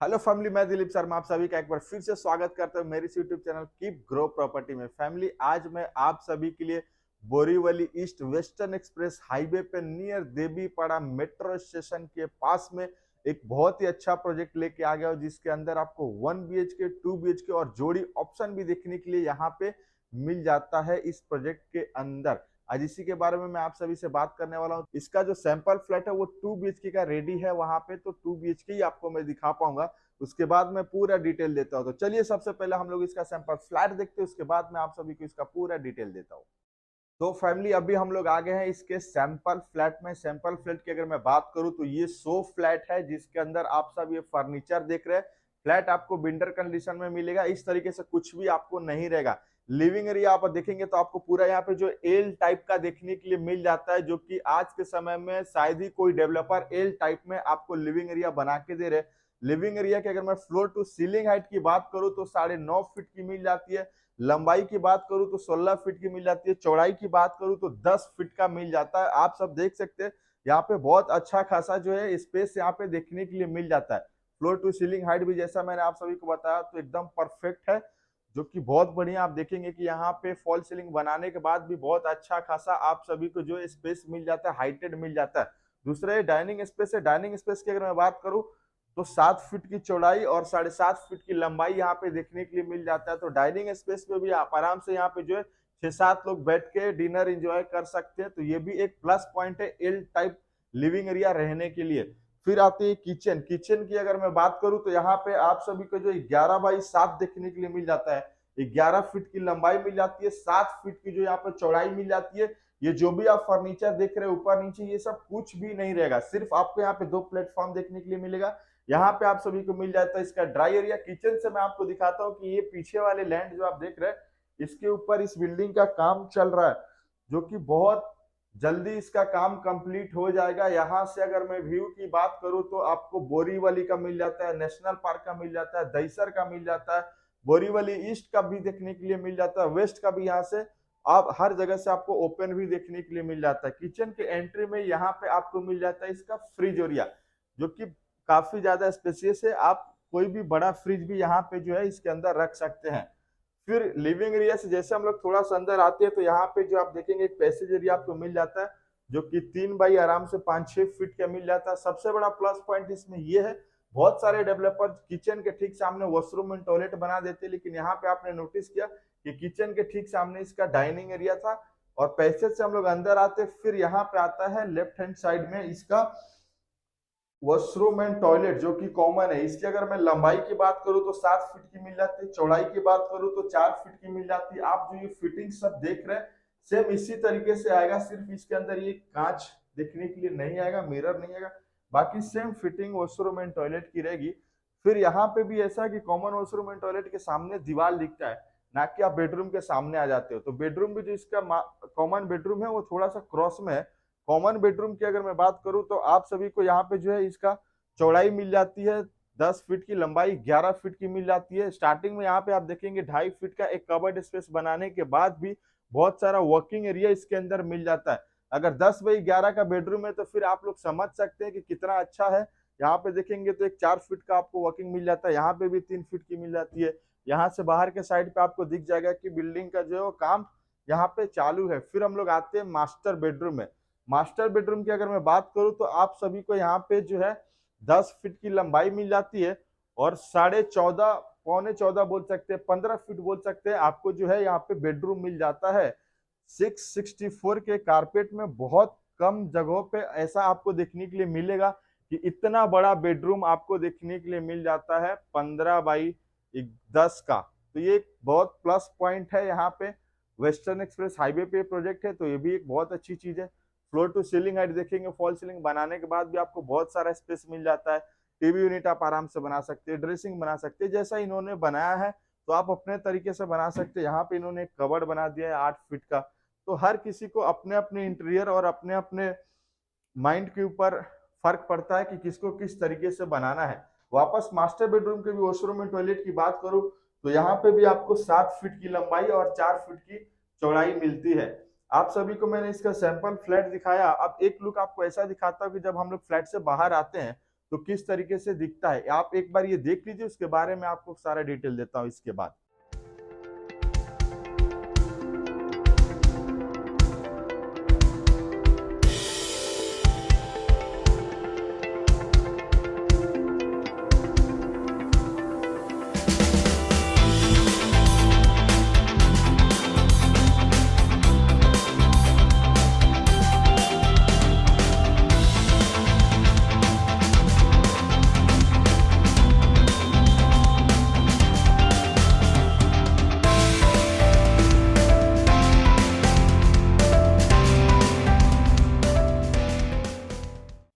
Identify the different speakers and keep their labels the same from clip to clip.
Speaker 1: Hello family, मैं दिलीप शर्मा आप सभी का एक बार फिर से स्वागत करता हूँ मेरे YouTube channel keep grow property में। फैमिली, आज मैं आप सभी के लिए Borivali east western express highway पे नियर देवीपाड़ा मेट्रो स्टेशन के पास में एक बहुत ही अच्छा प्रोजेक्ट लेके आ गया हूँ, जिसके अंदर आपको 1 BHK 2 BHK और जोड़ी ऑप्शन भी देखने के लिए यहाँ पे मिल जाता है इस प्रोजेक्ट के अंदर। आज इसी के बारे में मैं आप सभी से बात करने वाला हूँ। इसका जो सैंपल फ्लैट है वो 2 BHK का रेडी है वहां पे, तो 2 BHK ही आपको मैं दिखा पाऊंगा। उसके बाद मैं पूरा डिटेल देता हूँ। तो चलिए सबसे पहले हम लोग इसका सैंपल फ्लैट देखते हैं, उसके बाद मैं आप सभी को इसका पूरा डिटेल देता हूँ। तो फैमिली, अभी हम लोग आ गए हैं इसके सैंपल फ्लैट में। सैंपल फ्लैट की अगर मैं बात करूं तो ये 100 फ्लैट है, जिसके अंदर आप सब ये फर्नीचर देख रहे हैं। फ्लैट आपको बिल्डर कंडीशन में मिलेगा, इस तरीके से कुछ भी आपको नहीं रहेगा। लिविंग एरिया आप देखेंगे तो आपको पूरा यहाँ पे जो एल टाइप का देखने के लिए मिल जाता है, जो कि आज के समय में शायद ही कोई डेवलपर एल टाइप में आपको लिविंग एरिया बना के दे रहे। लिविंग एरिया की अगर मैं फ्लोर टू सीलिंग हाइट की बात करूं तो 9.5 फीट की मिल जाती है। लंबाई की बात करूं तो 16 फीट की मिल जाती है। चौड़ाई की बात करूं तो 10 फीट का मिल जाता है। आप सब देख सकते हैं यहाँ पे बहुत अच्छा खासा जो है स्पेस यहाँ पे देखने के लिए मिल जाता है। फ्लोर टू सीलिंग हाइट भी जैसा मैंने आप सभी को बताया तो एकदम परफेक्ट है, जो कि बहुत बढ़िया। आप देखेंगे कि यहाँ पे फॉल सीलिंग बनाने के बाद भी बहुत अच्छा खासा आप सभी को जो स्पेस मिल जाता है, हाइटेड मिल जाता है। दूसरा डाइनिंग स्पेस है। डाइनिंग स्पेस की अगर मैं बात करूं तो 7 फीट की चौड़ाई और 7.5 फीट की लंबाई यहाँ पे देखने के लिए मिल जाता है। तो डाइनिंग स्पेस में भी आप आराम से यहाँ पे जो है 6-7 लोग बैठ के डिनर एंजॉय कर सकते हैं। तो ये भी एक प्लस पॉइंट है एल टाइप लिविंग एरिया रहने के लिए। फिर आती है किचन। किचन की अगर मैं बात करूं तो यहाँ पे आप सभी को जो 11x7 देखने के लिए मिल जाता है। 11 फीट की लंबाई मिल जाती है, 7 फीट की जो यहाँ पे चौड़ाई मिल जाती है। ये जो भी आप फर्नीचर देख रहे हैं ऊपर नीचे, ये सब कुछ भी नहीं रहेगा। सिर्फ आपको यहाँ पे 2 प्लेटफॉर्म देखने के लिए मिलेगा। यहाँ पे आप सभी को मिल जाता है इसका ड्राई एरिया। किचन से मैं आपको दिखाता हूँ कि ये पीछे वाले लैंड जो आप देख रहे हैं, इसके ऊपर इस बिल्डिंग का काम चल रहा है, जो कि बहुत जल्दी इसका काम कंप्लीट हो जाएगा। यहाँ से अगर मैं व्यू की बात करूँ तो आपको बोरीवली का मिल जाता है, नेशनल पार्क का मिल जाता है, दहीसर का मिल जाता है, बोरीवली ईस्ट का भी देखने के लिए मिल जाता है, वेस्ट का भी। यहाँ से आप हर जगह से आपको ओपन भी देखने के लिए मिल जाता है। किचन के एंट्री में यहाँ पे आपको मिल जाता है इसका फ्रिज एरिया, जो कि काफी ज्यादा स्पेसियस है। आप कोई भी बड़ा फ्रिज भी यहाँ पे जो है इसके अंदर रख सकते हैं। फिर लिविंग एरिया से जैसे हम लोग थोड़ा सा अंदर आते हैं तो यहाँ पे जो आप देखेंगे एक पैसेज एरिया आपको मिल जाता है, जो कि 3 बाई आराम से 5-6 फीट का मिल जाता है। सबसे बड़ा प्लस पॉइंट इसमें ये है, बहुत सारे डेवलपर किचन के ठीक सामने वॉशरूम एंड टॉयलेट बना देते हैं, लेकिन यहाँ पे आपने नोटिस किया कि किचन के ठीक सामने इसका डाइनिंग एरिया था। और पैसेज से हम लोग अंदर आते, फिर यहाँ पे आता है लेफ्ट हैंड साइड में इसका वॉशरूम एंड टॉयलेट, जो कि कॉमन है। इसकी अगर मैं लंबाई की बात करूं तो 7 फीट की मिल जाती है, चौड़ाई की बात करूं तो 4 फीट की मिल जाती है। आप जो ये फिटिंग सब देख रहे हैं सेम इसी तरीके से आएगा, सिर्फ इसके अंदर ये कांच देखने के लिए नहीं आएगा, मिरर नहीं आएगा। बाकी same fitting washroom and toilet की रहेगी। फिर यहाँ पे भी ऐसा है कि कॉमन वॉशरूम एंड टॉयलेट के सामने दीवार दिखता है, ना कि आप बेडरूम के सामने आ जाते हो। तो बेडरूम भी जो इसका कॉमन बेडरूम है वो थोड़ा सा क्रॉस में है। कॉमन बेडरूम की अगर मैं बात करूं तो आप सभी को यहाँ पे जो है इसका चौड़ाई मिल जाती है 10 फीट की, लंबाई 11 फीट की मिल जाती है। स्टार्टिंग में यहाँ पे आप देखेंगे 2.5 फीट का एक कवर्ड स्पेस बनाने के बाद भी बहुत सारा वर्किंग एरिया इसके अंदर मिल जाता है। अगर 10x11 का बेडरूम है तो फिर आप लोग समझ सकते हैं कि कितना अच्छा है। यहाँ पे देखेंगे तो एक 4 फीट का आपको वर्किंग मिल जाता है, यहाँ पे भी 3 फीट की मिल जाती है। यहाँ से बाहर के साइड पे आपको दिख जाएगा कि बिल्डिंग का जो काम यहाँ पे चालू है। फिर हम लोग आते हैं मास्टर बेडरूम में। मास्टर बेडरूम की अगर मैं बात करूं तो आप सभी को यहाँ पे जो है 10 फीट की लंबाई मिल जाती है और 14.5 14.25 बोल सकते हैं, 15 फीट बोल सकते हैं, आपको जो है यहाँ पे बेडरूम मिल जाता है। 664 के कारपेट में बहुत कम जगहों पे ऐसा आपको देखने के लिए मिलेगा कि इतना बड़ा बेडरूम आपको देखने के लिए मिल जाता है 15x10 का। तो ये एक बहुत प्लस पॉइंट है। यहाँ पे वेस्टर्न एक्सप्रेस हाईवे पे प्रोजेक्ट है, तो ये भी एक बहुत अच्छी चीज है। फ्लोर टू सीलिंग हाइट देखेंगे, फॉल सीलिंग बनाने के बाद भी आपको बहुत सारा स्पेस मिल जाता है। टीवी यूनिट आप आराम से बना सकते हैं, ड्रेसिंग बना सकते हैं, जैसा इन्होंने बनाया है तो आप अपने तरीके से बना सकते हैं। यहाँ पे इन्होंने एक कबर्ड बना दिया है 8 फीट का। तो हर किसी को अपने अपने इंटीरियर और अपने अपने माइंड के ऊपर फर्क पड़ता है कि किसको किस तरीके से बनाना है। वापस मास्टर बेडरूम के भी वॉशरूम एंड टॉयलेट की बात करूं तो यहाँ पे भी आपको 7 फीट की लंबाई और 4 फीट की चौड़ाई मिलती है। आप सभी को मैंने इसका सैंपल फ्लैट दिखाया। अब एक लुक आपको ऐसा दिखाता हूँ कि जब हम लोग फ्लैट से बाहर आते हैं तो किस तरीके से दिखता है आप एक बार ये देख लीजिए, उसके बारे में आपको सारा डिटेल देता हूँ इसके बाद।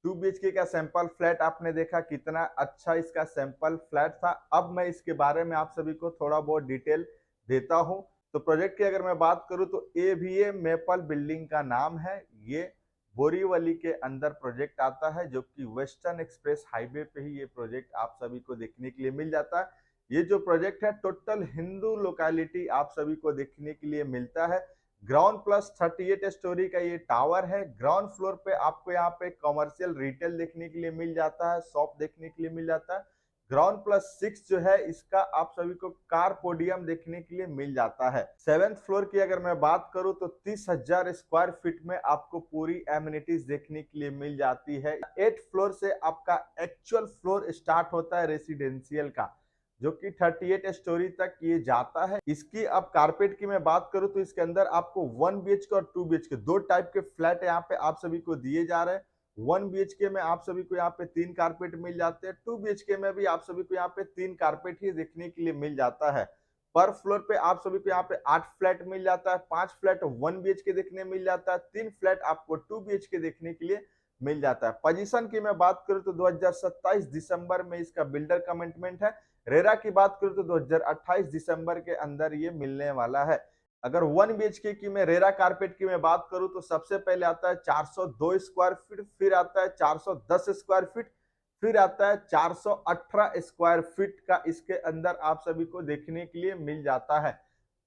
Speaker 1: 2 बीएचके का सैंपल फ्लैट आपने देखा, कितना अच्छा इसका सैंपल फ्लैट था। अब मैं इसके बारे में आप सभी को थोड़ा बहुत डिटेल देता हूं। तो प्रोजेक्ट की अगर मैं बात करूं तो एवीए मेपल बिल्डिंग का नाम है। ये बोरीवली के अंदर प्रोजेक्ट आता है, जो कि वेस्टर्न एक्सप्रेस हाईवे पे ही ये प्रोजेक्ट आप सभी को देखने के लिए मिल जाता है। ये जो प्रोजेक्ट है टोटल हिंदू लोकेलिटी आप सभी को देखने के लिए मिलता है। ग्राउंड प्लस 38 स्टोरी का ये टावर है। ग्राउंड फ्लोर पे आपको यहाँ पे कमर्शियल रिटेल देखने के लिए मिल जाता है, शॉप देखने के लिए मिल जाता है। ग्राउंड प्लस 6 जो है इसका आप सभी को कार पोडियम देखने के लिए मिल जाता है। 7th फ्लोर की अगर मैं बात करूं तो 30,000 स्क्वायर फीट में आपको पूरी एमिनिटीज देखने के लिए मिल जाती है। 8th फ्लोर से आपका एक्चुअल फ्लोर स्टार्ट होता है रेसिडेंशियल का, जो कि 38 स्टोरी तक ये जाता है। इसकी अब कारपेट की मैं बात करूं तो इसके अंदर आपको 1 बीएचके और 2 बीएचके दो टाइप के फ्लैट यहाँ पे आप सभी को दिए जा रहे हैं। 1 बीएचके में आप सभी को यहाँ पे 3 कारपेट मिल जाते हैं। 2 बीएचके में भी आप सभी को यहाँ पे 3 कारपेट ही देखने के लिए मिल जाता है। पर फ्लोर पे आप सभी को यहाँ पे 8 फ्लैट मिल जाता है। 5 फ्लैट 1 बीएचके देखने मिल जाता है। 3 फ्लैट आपको 2 बीएचके देखने के लिए मिल जाता है। पोजीशन की मैं बात करूं तो 2027 दिसंबर में इसका बिल्डर कमिटमेंट है। रेरा की बात करूं तो 2028 दिसंबर के अंदर ये मिलने वाला है। अगर 1 बीएचके की मैं रेरा कारपेट की मैं बात करूं तो सबसे पहले आता है 402 स्क्वायर फीट, फिर आता है 410 स्क्वायर फीट, फिर आता है 418 स्क्वायर फीट का इसके अंदर आप सभी को देखने के लिए मिल जाता है।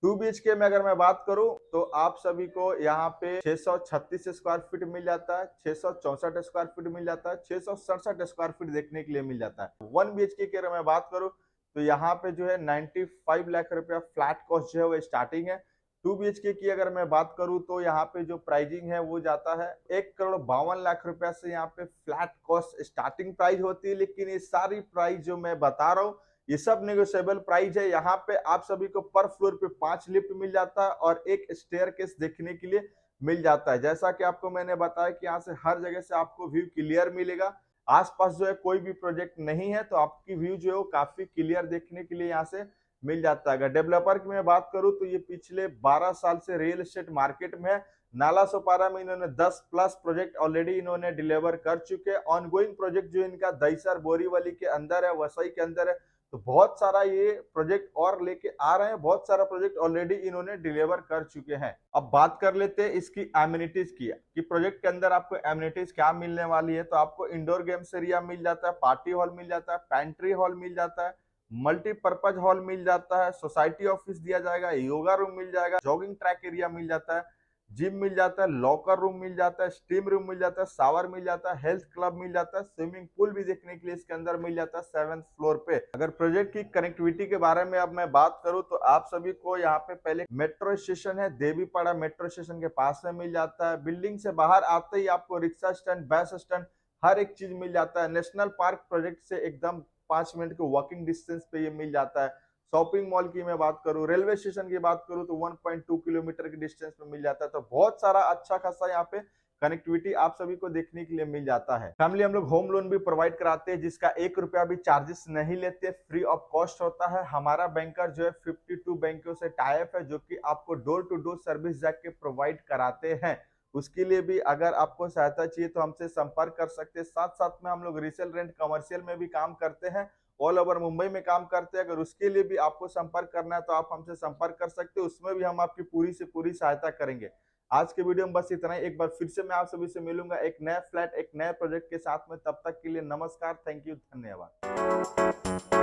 Speaker 1: 2 बीएचके में अगर मैं बात करूं तो आप सभी को यहाँ पे 636 स्क्वायर फीट मिल जाता है, 664 स्क्वायर फीट मिल जाता है, 667 स्क्वायर फीट देखने के लिए मिल जाता है। 1 बीएचके की अगर मैं बात करूं तो यहाँ पे जो है 95 लाख रुपया फ्लैट कॉस्ट जो है वो स्टार्टिंग है। 2 बीएचके की अगर मैं बात करूं तो यहाँ पे जो प्राइसिंग है वो जाता है 1,52,00,000 रुपया से यहाँ पे फ्लैट कॉस्ट स्टार्टिंग प्राइस होती है। लेकिन ये सारी प्राइस जो मैं बता रहा हूँ ये सब नेगोशिएबल प्राइस है। यहाँ पे आप सभी को पर फ्लोर पे 5 लिफ्ट मिल जाता है और एक स्टेयरकेस देखने के लिए मिल जाता है। जैसा कि आपको मैंने बताया कि यहाँ से हर जगह से आपको व्यू क्लियर मिलेगा। आसपास जो है कोई भी प्रोजेक्ट नहीं है, तो आपकी व्यू जो है वो काफी क्लियर देखने के लिए यहाँ से मिल जाता है। अगर डेवलपर की मैं बात करूं तो ये पिछले 12 साल से रियल एस्टेट मार्केट में है। नाला सोपारा में इन्होंने 10 प्लस प्रोजेक्ट ऑलरेडी इन्होंने डिलीवर कर चुके हैं। ऑनगोइंग प्रोजेक्ट जो इनका दहीसर बोरीवली के अंदर है, वसई के अंदर है, तो बहुत सारा ये प्रोजेक्ट और लेके आ रहे हैं। बहुत सारा प्रोजेक्ट ऑलरेडी इन्होंने डिलीवर कर चुके हैं। अब बात कर लेते हैं इसकी एमिनिटीज की कि प्रोजेक्ट के अंदर आपको एमिनिटीज क्या मिलने वाली है। तो आपको इंडोर गेम्स एरिया मिल जाता है, पार्टी हॉल मिल जाता है, पैंट्री हॉल मिल जाता है, मल्टीपर्पज हॉल मिल जाता है, सोसाइटी ऑफिस दिया जाएगा, योगा रूम मिल जाएगा, जॉगिंग ट्रैक एरिया मिल जाता है, जिम मिल जाता है, लॉकर रूम मिल जाता है, स्टीम रूम मिल जाता है, शावर मिल जाता है, हेल्थ क्लब मिल जाता है, स्विमिंग पूल भी देखने के लिए इसके अंदर मिल जाता है 7th फ्लोर पे। अगर प्रोजेक्ट की कनेक्टिविटी के बारे में अब मैं बात करूं तो आप सभी को यहाँ पे पहले मेट्रो स्टेशन है, देवीपाड़ा मेट्रो स्टेशन के पास में मिल जाता है। बिल्डिंग से बाहर आते ही आपको रिक्शा स्टैंड, बस स्टैंड, हर एक चीज मिल जाता है। नेशनल पार्क प्रोजेक्ट से एकदम 5 मिनट के वॉकिंग डिस्टेंस पे ये मिल जाता है। शॉपिंग मॉल की मैं बात करूं, रेलवे स्टेशन की बात करूं तो 1.2 किलोमीटर के डिस्टेंस पे मिल जाता है। तो बहुत सारा अच्छा खासा यहाँ पे कनेक्टिविटी आप सभी को देखने के लिए मिल जाता है। फैमिली हम लोग होम लोन भी प्रोवाइड कराते हैं, जिसका 1 रुपया भी चार्जेस नहीं लेते, फ्री ऑफ कॉस्ट होता है। हमारा बैंकर जो है 52 बैंकों से टाई अप है, जो कि आपको डोर टू डोर सर्विस जाके प्रोवाइड कराते हैं। उसके लिए भी अगर आपको सहायता चाहिए तो हमसे संपर्क कर सकते हैं। साथ साथ में हम लोग रीसेल रेंट कमर्शियल में भी काम करते हैं, ऑल ओवर मुंबई में काम करते हैं। अगर उसके लिए भी आपको संपर्क करना है तो आप हमसे संपर्क कर सकते हो, उसमें भी हम आपकी पूरी से पूरी सहायता करेंगे। आज के वीडियो में बस इतना ही। एक बार फिर से मैं आप सभी से मिलूंगा एक नए फ्लैट, एक नए प्रोजेक्ट के साथ में। तब तक के लिए नमस्कार, थैंक यू, धन्यवाद।